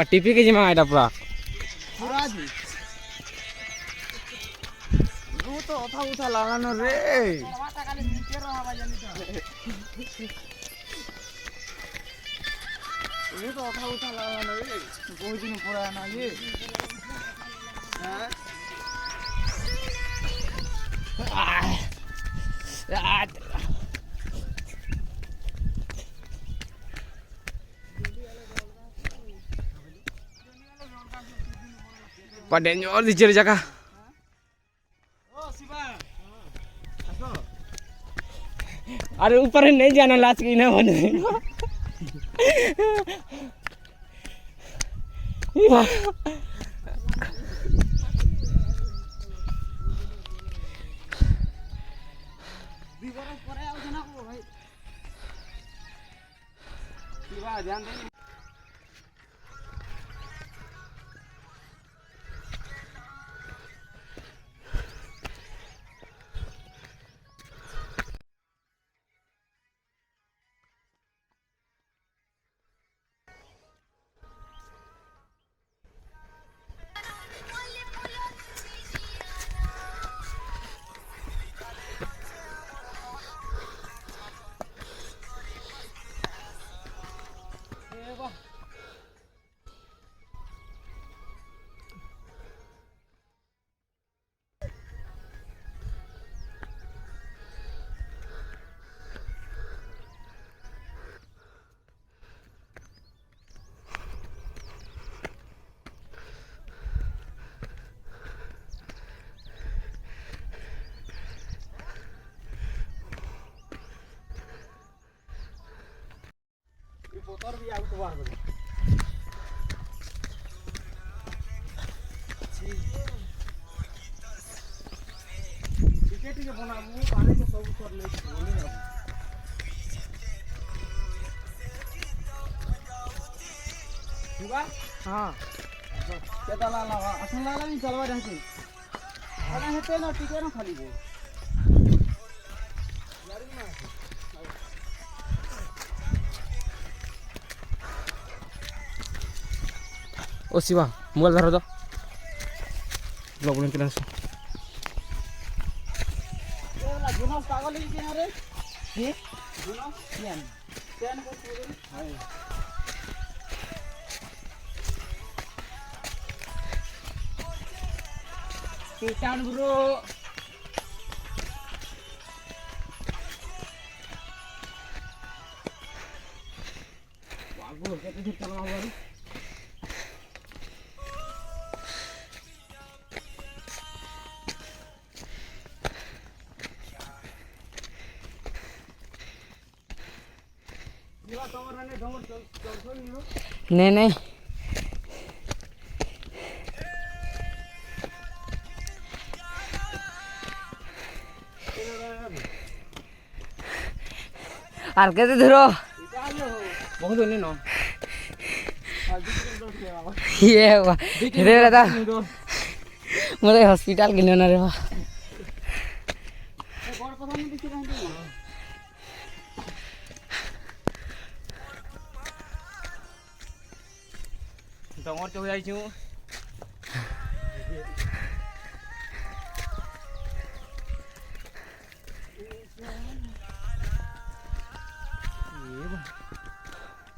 টিপি के जिमा এটা পুরা পুরা জি ও তো অথা উঠা লাগানো রে বাবাটা খালি নিচে রহবা জানি তো ये तो অথা উঠা লাগানো রে বহুত দিন পরে না ये হ্যাঁ पड़ेंगे और नीचे जगह अरे ऊपर नहीं जाना लाच की ना बने ध्यान दे motor भी आउट बाहर बने टिकट के बनाबू पानी के सब कर ले बोले अब हुआ हां के दला लावा असन लाला नहीं चलवा रहती अरे हेते ना टिकट ना खाली वो यारी ना ओ शिवा मोबाइल धरो तो ब्लॉग बन के डांस ये वाला जुनो पागल ही के रे ये जुनो यान टेन को पूरे हाय किसान ब्रो बागो कैसे चलना होगा नहीं नहीं আর কেটে ধরো बहुत नहीं ना ये रे दादा मुझे हॉस्पिटल के लेना रे डोंगर चढ़ जाई छु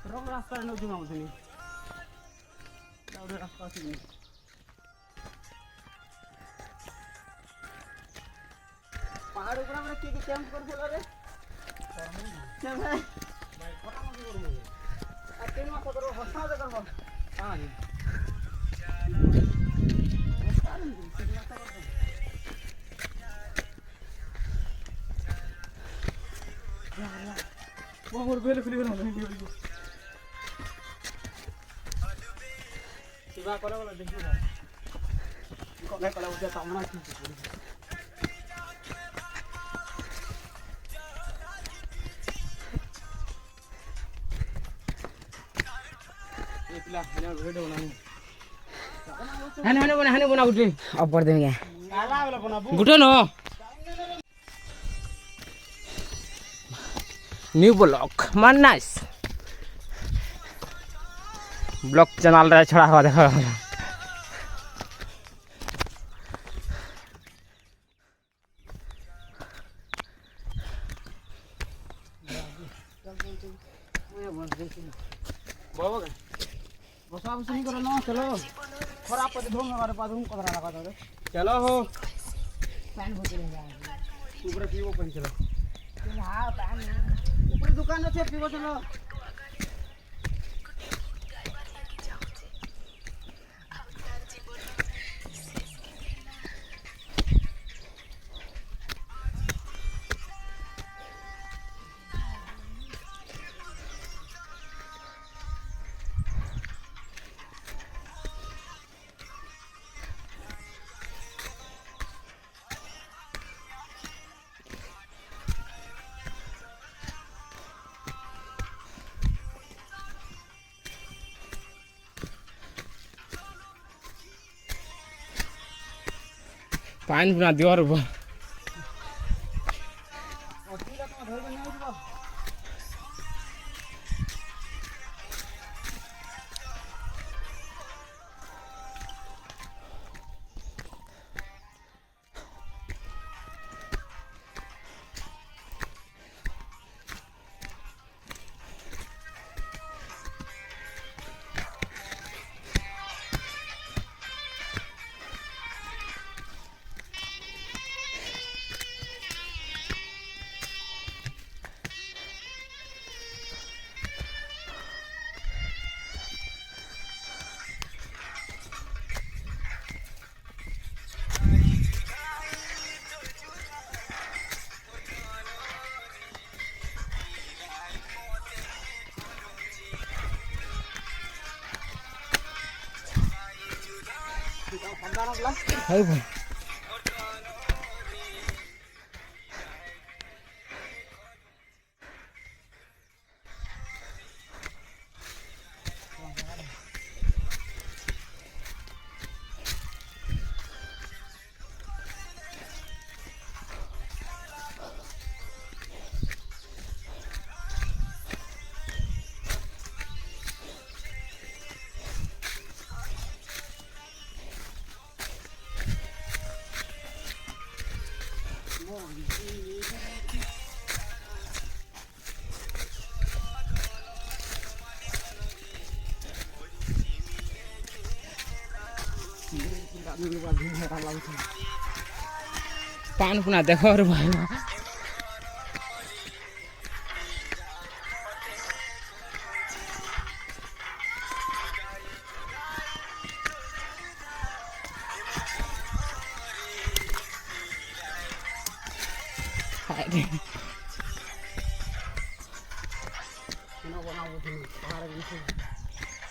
रंग रास्ता न जुमा मुझे दाउरे रास्ता से पहाड़ ऊपर में के कैंप कर बोला रे क्या है भाई पता मत करो आ तीन मास करो हंसा दे कर हां जी वो मोर बेल खुली बना नहीं दियो शिवा करा वाला देखियो ना को मैं कला उठा सामना की ये पिला हने वीडियो बनानी हने बना उठे अब पड़ देंगे काला वाला बना गुटे नो न्यू ब्लॉक मान नाइस ବ୍ଲଗ୍ ଚ୍ୟାନେଲ୍ରେ ଛଡ଼ା ହେବା ଦେଖ बसा बस नहीं करो ना चलो खराब कर दो हमारे पास रूम कमरा लगा दो चलो हो पैन बोतल ऊपर पीवो पन चलो हां पैन ऊपर दुकान है पीवो चलो पानी पुना दियो रे बा हाय भाई पान पुना देखो रे भाई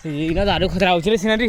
इना दारू खतरा होछ रे सिनारी